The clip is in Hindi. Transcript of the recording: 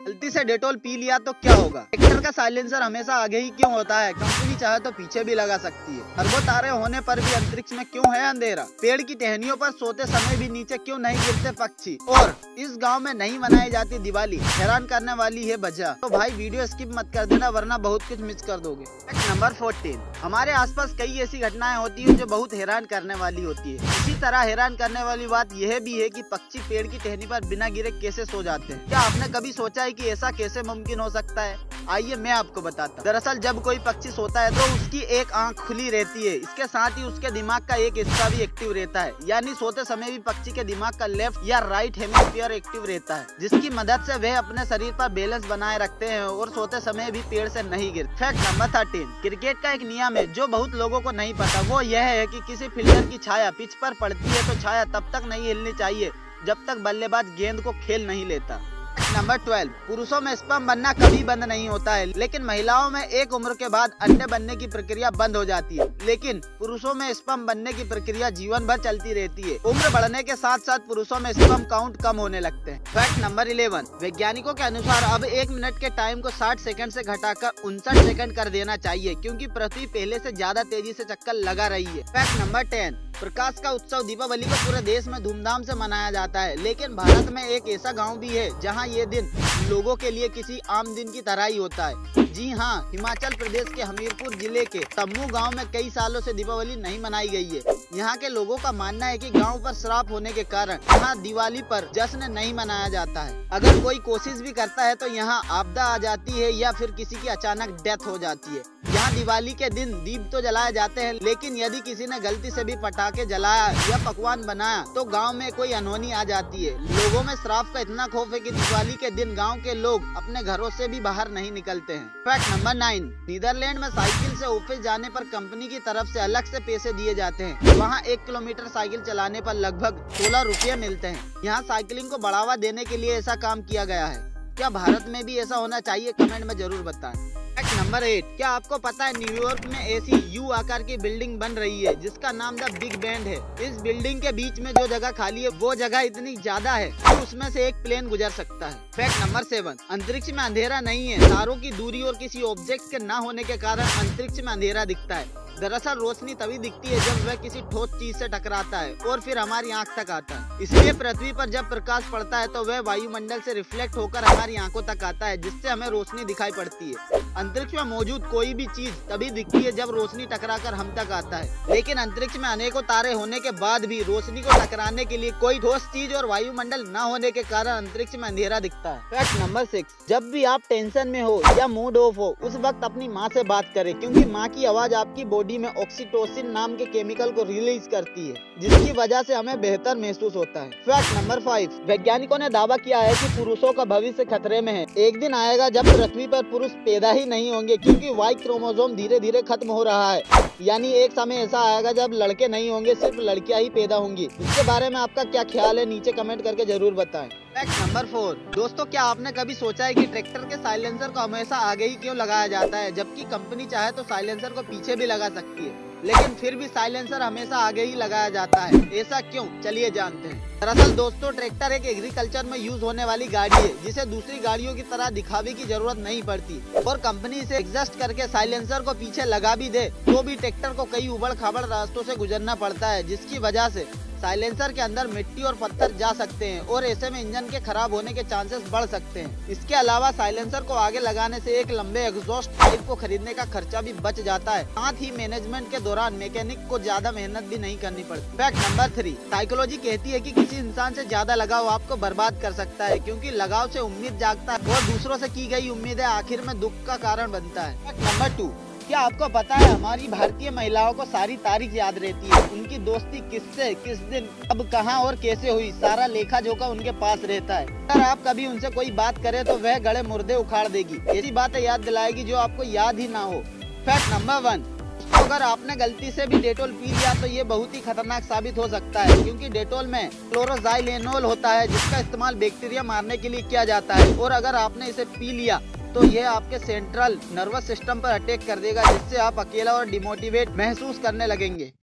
गलती से डेटॉल पी लिया तो क्या होगा? ट्रैक्टर का साइलेंसर हमेशा आगे ही क्यों होता है? कंपनी चाहे तो पीछे भी लगा सकती है। अरबों तारे होने पर भी अंतरिक्ष में क्यों है अंधेरा? पेड़ की टहनियों पर सोते समय भी नीचे क्यों नहीं गिरते पक्षी? और इस गांव में नहीं मनाई जाती दिवाली, हैरान करने वाली है वजह। तो भाई वीडियो स्किप मत कर देना वरना बहुत कुछ मिस कर दोगे। फैक्ट नंबर 14, हमारे आसपास कई ऐसी घटनाएं होती है जो बहुत हैरान करने वाली होती है। इसी तरह हैरान करने वाली बात यह भी है कि पक्षी पेड़ की टहनी पर बिना गिरे कैसे सो जाते हैं। क्या आपने कभी सोचा है कि ऐसा कैसे मुमकिन हो सकता है? आइए मैं आपको बताता हूँ। दरअसल जब कोई पक्षी सोता है तो उसकी एक आंख खुली रहती है। इसके साथ ही उसके दिमाग का एक हिस्सा भी एक्टिव रहता है, यानी सोते समय भी पक्षी के दिमाग का लेफ्ट या राइट हेमिस्फीयर एक्टिव रहता है, जिसकी मदद से वह अपने शरीर पर बैलेंस बनाए रखते हैं और सोते समय भी पेड़ से नहीं गिरते। फैक्ट नंबर 13, क्रिकेट का एक नियम है जो बहुत लोगों को नहीं पता। वो यह है कि किसी फील्डर की छाया पिच पर पड़ती है तो छाया तब तक नहीं हिलनी चाहिए जब तक बल्लेबाज गेंद को खेल नहीं लेता। नंबर 12, पुरुषों में स्पर्म बनना कभी बंद नहीं होता है, लेकिन महिलाओं में एक उम्र के बाद अंडे बनने की प्रक्रिया बंद हो जाती है। लेकिन पुरुषों में स्पर्म बनने की प्रक्रिया जीवन भर चलती रहती है। उम्र बढ़ने के साथ साथ पुरुषों में स्पर्म काउंट कम होने लगते हैं। फैक्ट नंबर 11, वैज्ञानिकों के अनुसार अब 1 मिनट के टाइम को 60 सेकंड से घटाकर 59 सेकंड कर देना चाहिए, क्योंकि पृथ्वी पहले से ज्यादा तेजी से चक्कर लगा रही है। फैक्ट नंबर 10, प्रकाश का उत्सव दीपावली को पूरे देश में धूमधाम से मनाया जाता है, लेकिन भारत में एक ऐसा गांव भी है जहां ये दिन लोगों के लिए किसी आम दिन की तरह ही होता है। जी हाँ, हिमाचल प्रदेश के हमीरपुर जिले के तम्मू गांव में कई सालों से दीपावली नहीं मनाई गई है। यहाँ के लोगों का मानना है कि गांव पर श्राप होने के कारण यहाँ दिवाली पर जश्न नहीं मनाया जाता है। अगर कोई कोशिश भी करता है तो यहाँ आपदा आ जाती है या फिर किसी की अचानक डेथ हो जाती है। यहाँ दिवाली के दिन दीप तो जलाए जाते हैं, लेकिन यदि किसी ने गलती से भी पटाखे जलाया या पकवान बनाया तो गांव में कोई अनहोनी आ जाती है। लोगों में श्राप का इतना खौफ है कि दिवाली के दिन गांव के लोग अपने घरों से भी बाहर नहीं निकलते हैं। फैक्ट नंबर 9, नीदरलैंड में साइकिल से ऑफिस जाने पर कंपनी की तरफ से अलग से पैसे दिए जाते हैं। वहाँ 1 किलोमीटर साइकिल चलाने पर लगभग 16 रुपये मिलते हैं। यहाँ साइकिलिंग को बढ़ावा देने के लिए ऐसा काम किया गया है। क्या भारत में भी ऐसा होना चाहिए? कमेंट में जरूर बताएं। फैक्ट नंबर 8, क्या आपको पता है न्यूयॉर्क में ऐसी यू आकार की बिल्डिंग बन रही है जिसका नाम द बिग बैंड है। इस बिल्डिंग के बीच में जो जगह खाली है वो जगह इतनी ज्यादा है कि उसमें से एक प्लेन गुजर सकता है। फैक्ट नंबर 7, अंतरिक्ष में अंधेरा नहीं है, तारों की दूरी और किसी ऑब्जेक्ट के न होने के कारण अंतरिक्ष में अंधेरा दिखता है। दरअसल रोशनी तभी दिखती है जब वह किसी ठोस चीज से टकराता है और फिर हमारी आंख तक आता है। इसलिए पृथ्वी पर जब प्रकाश पड़ता है तो वह वायुमंडल से रिफ्लेक्ट होकर हमारी आंखों तक आता है, जिससे हमें रोशनी दिखाई पड़ती है। अंतरिक्ष में मौजूद कोई भी चीज तभी दिखती है जब रोशनी टकराकर हम तक आता है, लेकिन अंतरिक्ष में अनेकों तारे होने के बाद भी रोशनी को टकराने के लिए कोई ठोस चीज और वायुमंडल न होने के कारण अंतरिक्ष में अंधेरा दिखता है। फैक्ट नंबर 6, जब भी आप टेंशन में हो या मूड ऑफ हो उस वक्त अपनी माँ से बात करें, क्योंकि माँ की आवाज आपकी बॉडी में ऑक्सीटोसिन नाम के केमिकल को रिलीज करती है, जिसकी वजह से हमें बेहतर महसूस होता है। फैक्ट नंबर 5, वैज्ञानिकों ने दावा किया है कि पुरुषों का भविष्य खतरे में है। एक दिन आएगा जब पृथ्वी पर पुरुष पैदा ही नहीं होंगे, क्योंकि वाई क्रोमोसोम धीरे धीरे खत्म हो रहा है। यानी एक समय ऐसा आएगा जब लड़के नहीं होंगे, सिर्फ लड़कियां ही पैदा होंगी। इसके बारे में आपका क्या ख्याल है? नीचे कमेंट करके जरूर बताएं। फैक्ट नंबर 4, दोस्तों क्या आपने कभी सोचा है कि ट्रैक्टर के साइलेंसर को हमेशा आगे ही क्यों लगाया जाता है, जबकि कंपनी चाहे तो साइलेंसर को पीछे भी लगा सकती है, लेकिन फिर भी साइलेंसर हमेशा आगे ही लगाया जाता है? ऐसा क्यों, चलिए जानते हैं। दरअसल दोस्तों, ट्रैक्टर एक एग्रीकल्चर में यूज होने वाली गाड़ी है जिसे दूसरी गाड़ियों की तरह दिखावे की जरूरत नहीं पड़ती, और कंपनी इसे एडजस्ट करके साइलेंसर को पीछे लगा भी दे तो भी ट्रैक्टर को कई उबड़ खाबड़ रास्तों से गुजरना पड़ता है, जिसकी वजह से साइलेंसर के अंदर मिट्टी और पत्थर जा सकते हैं और ऐसे में इंजन के खराब होने के चांसेस बढ़ सकते हैं। इसके अलावा साइलेंसर को आगे लगाने से एक लंबे एग्जॉस्ट पाइप को खरीदने का खर्चा भी बच जाता है। साथ ही मैनेजमेंट के दौरान मैकेनिक को ज्यादा मेहनत भी नहीं करनी पड़ती। फैक्ट नंबर 3, साइकोलॉजी कहती है कि किसी इंसान से ज्यादा लगाव आपको बर्बाद कर सकता है, क्योंकि लगाव से उम्मीद जागता है और दूसरों से की गई उम्मीदें आखिर में दुख का कारण बनता है। फैक्ट नंबर 2, क्या आपको पता है हमारी भारतीय महिलाओं को सारी तारीख याद रहती है। उनकी दोस्ती किससे, किस दिन, कब, कहां और कैसे हुई, सारा लेखा जोखा उनके पास रहता है। अगर आप कभी उनसे कोई बात करें तो वह गड़े मुर्दे उखाड़ देगी, ऐसी बातें याद दिलाएगी जो आपको याद ही ना हो। फैक्ट नंबर 1, तो अगर आपने गलती से भी डेटॉल पी लिया तो ये बहुत ही खतरनाक साबित हो सकता है, क्योंकि डेटॉल में क्लोरोजाइलेनोल होता है जिसका इस्तेमाल बैक्टीरिया मारने के लिए किया जाता है, और अगर आपने इसे पी लिया तो ये आपके सेंट्रल नर्वस सिस्टम पर अटैक कर देगा, जिससे आप अकेला और डिमोटिवेट महसूस करने लगेंगे।